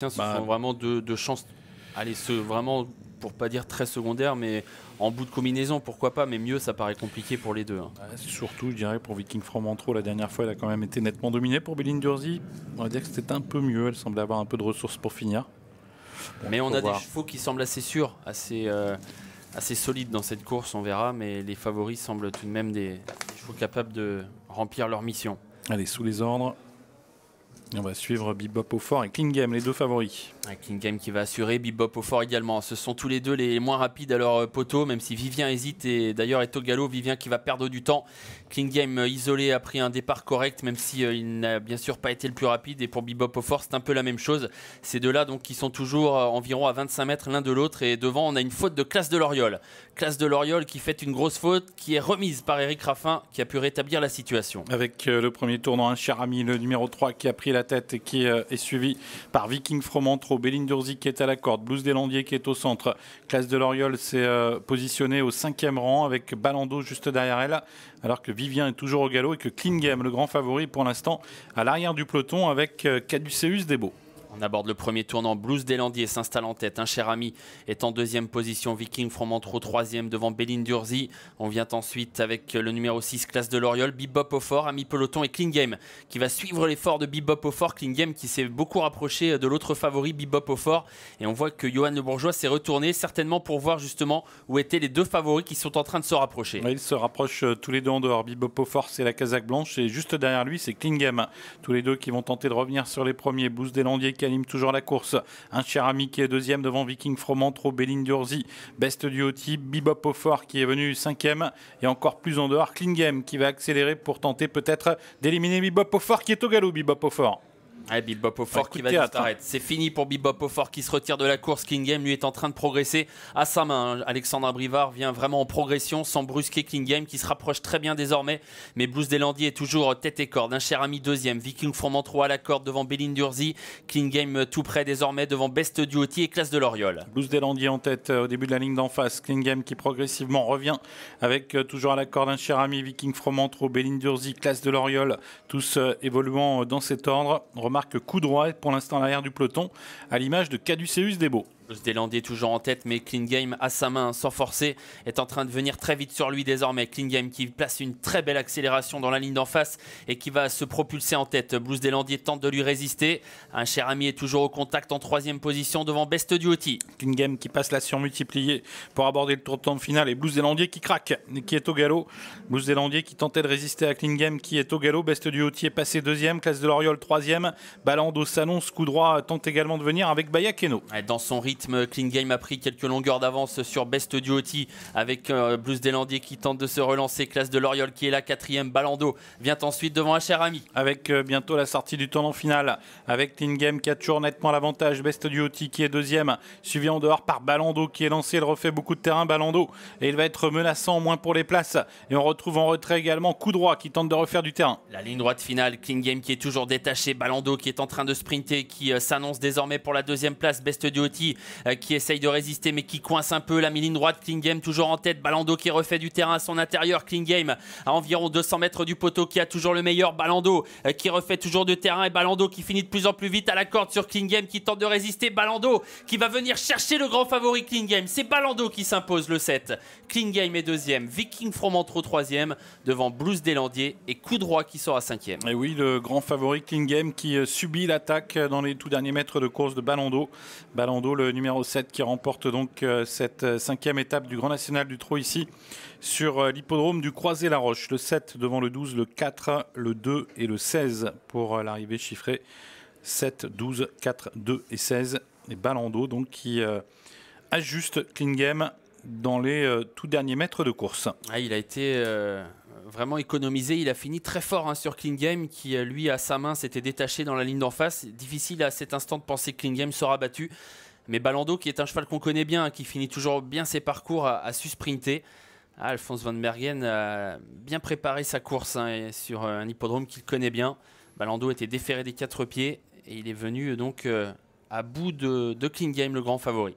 Ce sont vraiment deux chances, allez, vraiment, pour pas dire très secondaires, mais en bout de combinaison, pourquoi pas, mais mieux, ça paraît compliqué pour les deux. Surtout, je dirais, pour Viking from Antro, la dernière fois, elle a quand même été nettement dominée. Pour Belindurzy, on va dire que c'était un peu mieux, elle semblait avoir un peu de ressources pour finir. Bon, mais on a des chevaux qui semblent assez sûrs, assez solides dans cette course, on verra, mais les favoris semblent tout de même des chevaux capables de remplir leur mission. Allez, sous les ordres. Et on va suivre Bebop au fort et Klingame, les deux favoris. Klingame qui va assurer, Bebop au fort également. Ce sont tous les deux les moins rapides à leur poteau, même si Vivien hésite et d'ailleurs est au galop. Vivien qui va perdre du temps. Klingame isolé a pris un départ correct, même si il n'a bien sûr pas été le plus rapide. Et pour Bebop au fort, c'est un peu la même chose. Ces deux-là, donc, qui sont toujours environ à 25 mètres l'un de l'autre. Et devant, on a une faute de Classe de Loriol. Classe de Loriol qui fait une grosse faute, qui est remise par Eric Raffin, qui a pu rétablir la situation. Avec le premier tournant, un cher ami, le numéro 3 qui a pris la tête et qui est suivi par Viking from Antro, Belindurzy qui est à la corde, Blues des Landiers qui est au centre. Classe de Loriol s'est positionné au 5e rang avec Balando juste derrière elle, alors que Vivien est toujours au galop et que Klingame, le grand favori pour l'instant, à l'arrière du peloton avec Caduceus Debo. On aborde le premier tournant. Blues des Landiers s'installe en tête. Un cher ami est en deuxième position. Viking from Antro troisième devant Belindurzy. On vient ensuite avec le numéro 6, Classe de Loriol. Bebop au fort, ami peloton et Klingame qui va suivre l'effort de Bebop au fort. Klingame qui s'est beaucoup rapproché de l'autre favori, Bebop au fort. Et on voit que Johan Le Bourgeois s'est retourné certainement pour voir justement où étaient les deux favoris qui sont en train de se rapprocher. Ouais, ils se rapprochent tous les deux en dehors. Bebop au fort, c'est la casaque blanche et juste derrière lui, c'est Klingame. Tous les deux qui vont tenter de revenir sur les premiers. Blues des Landiers qui anime toujours la course. Un cher ami qui est deuxième devant Viking from Antro, Belindurzy, Best Duty, Bebop au fort qui est venu 5e et encore plus en dehors Klingame qui va accélérer pour tenter peut-être d'éliminer Bebop au fort qui est au galop. Bebop au fort. Bebop au fort qui va disparaître. C'est fini pour Bebop au fort qui se retire de la course. Klingame lui est en train de progresser à sa main. Alexandre Brivard vient vraiment en progression sans brusquer Klingame qui se rapproche très bien désormais. Mais Blues des Landiers est toujours tête et corde. Un cher ami deuxième. Viking from Antro à la corde devant Belindurzy. Klingame tout près désormais devant Best Duty et Classe de Loriol. Blues des Landiers en tête au début de la ligne d'en face. Klingame qui progressivement revient avec toujours à la corde un cher ami Viking from Antro, Belindurzy, Classe de Loriol. Tous évoluant dans cet ordre. Remarque coup droit pour l'instant à l'arrière du peloton, à l'image de Caduceus Debo. Blues des Landiers toujours en tête, mais Klingame à sa main, sans forcer, est en train de venir très vite sur lui désormais. Klingame qui place une très belle accélération dans la ligne d'en face et qui va se propulser en tête. Blues des Landiers tente de lui résister. Un cher ami est toujours au contact en troisième position devant Best Duty. Klingame qui passe la surmultipliée pour aborder le tour de temps final et Blues des Landiers qui craque, qui est au galop. Blues des Landiers qui tentait de résister à Klingame qui est au galop. Best Duty est passé deuxième, Classe de Loriol troisième. Balando s'annonce, coup droit tente également de venir avec Baya Keno. Dans son rythme, Klingame a pris quelques longueurs d'avance sur Best Duty avec Blues des Landiers qui tente de se relancer. Classe de Loriol qui est là, quatrième. Balando vient ensuite devant un cher ami. Avec bientôt la sortie du tournant final, avec Klingame qui a toujours nettement l'avantage. Best Duty qui est deuxième, suivi en dehors par Balando qui est lancé. Il refait beaucoup de terrain, Balando, et il va être menaçant, au moins pour les places. Et on retrouve en retrait également coup droit qui tente de refaire du terrain. La ligne droite finale, Klingame qui est toujours détaché. Balando qui est en train de sprinter, qui s'annonce désormais pour la deuxième place. Best Duty qui essaye de résister mais qui coince un peu la ligne droite. Klingame toujours en tête. Balando qui refait du terrain à son intérieur. Klingame à environ 200 mètres du poteau qui a toujours le meilleur. Balando qui refait toujours du terrain et Balando qui finit de plus en plus vite à la corde sur Klingame qui tente de résister. Balando qui va venir chercher le grand favori Klingame. C'est Balando qui s'impose le 7. Klingame est deuxième. Viking from Antro troisième devant Blues des Landiers et coup droit qui sera cinquième. Et oui, le grand favori Klingame qui subit l'attaque dans les tout derniers mètres de course de Balando. Balando, le numéro 7 qui remporte donc cette cinquième étape du Grand National du Trot ici sur l'hippodrome du Croisé-la-Roche. Le 7 devant le 12, le 4, le 2 et le 16 pour l'arrivée chiffrée. 7, 12, 4, 2 et 16. Et Balando donc qui ajuste Klingame dans les tout derniers mètres de course. Il a été vraiment économisé. Il a fini très fort sur Klingame qui, lui, à sa main, s'était détaché dans la ligne d'en face. Difficile à cet instant de penser que Klingame sera battu. Mais Balando, qui est un cheval qu'on connaît bien, qui finit toujours bien ses parcours, a su sprinter. Alphonse Van Bergen a bien préparé sa course sur un hippodrome qu'il connaît bien. Balando était déféré des 4 pieds et il est venu donc à bout de Klingame, le grand favori.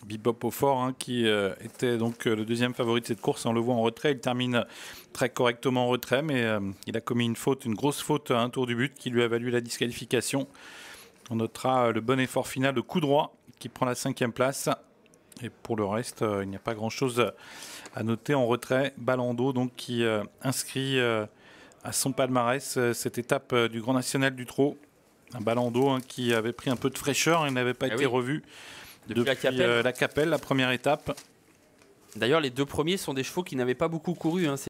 Bebop au fort qui était donc le deuxième favori de cette course. On le voit en retrait, il termine très correctement en retrait, mais il a commis une faute, une grosse faute à un tour du but qui lui a valu la disqualification. On notera le bon effort final de Coup Droit qui prend la 5e place. Et pour le reste, il n'y a pas grand-chose à noter en retrait. Balando donc qui inscrit à son palmarès cette étape du Grand National du Trot. Un Balando qui avait pris un peu de fraîcheur et n'avait pas été revu depuis la Capelle, la première étape. D'ailleurs, les 2 premiers sont des chevaux qui n'avaient pas beaucoup couru.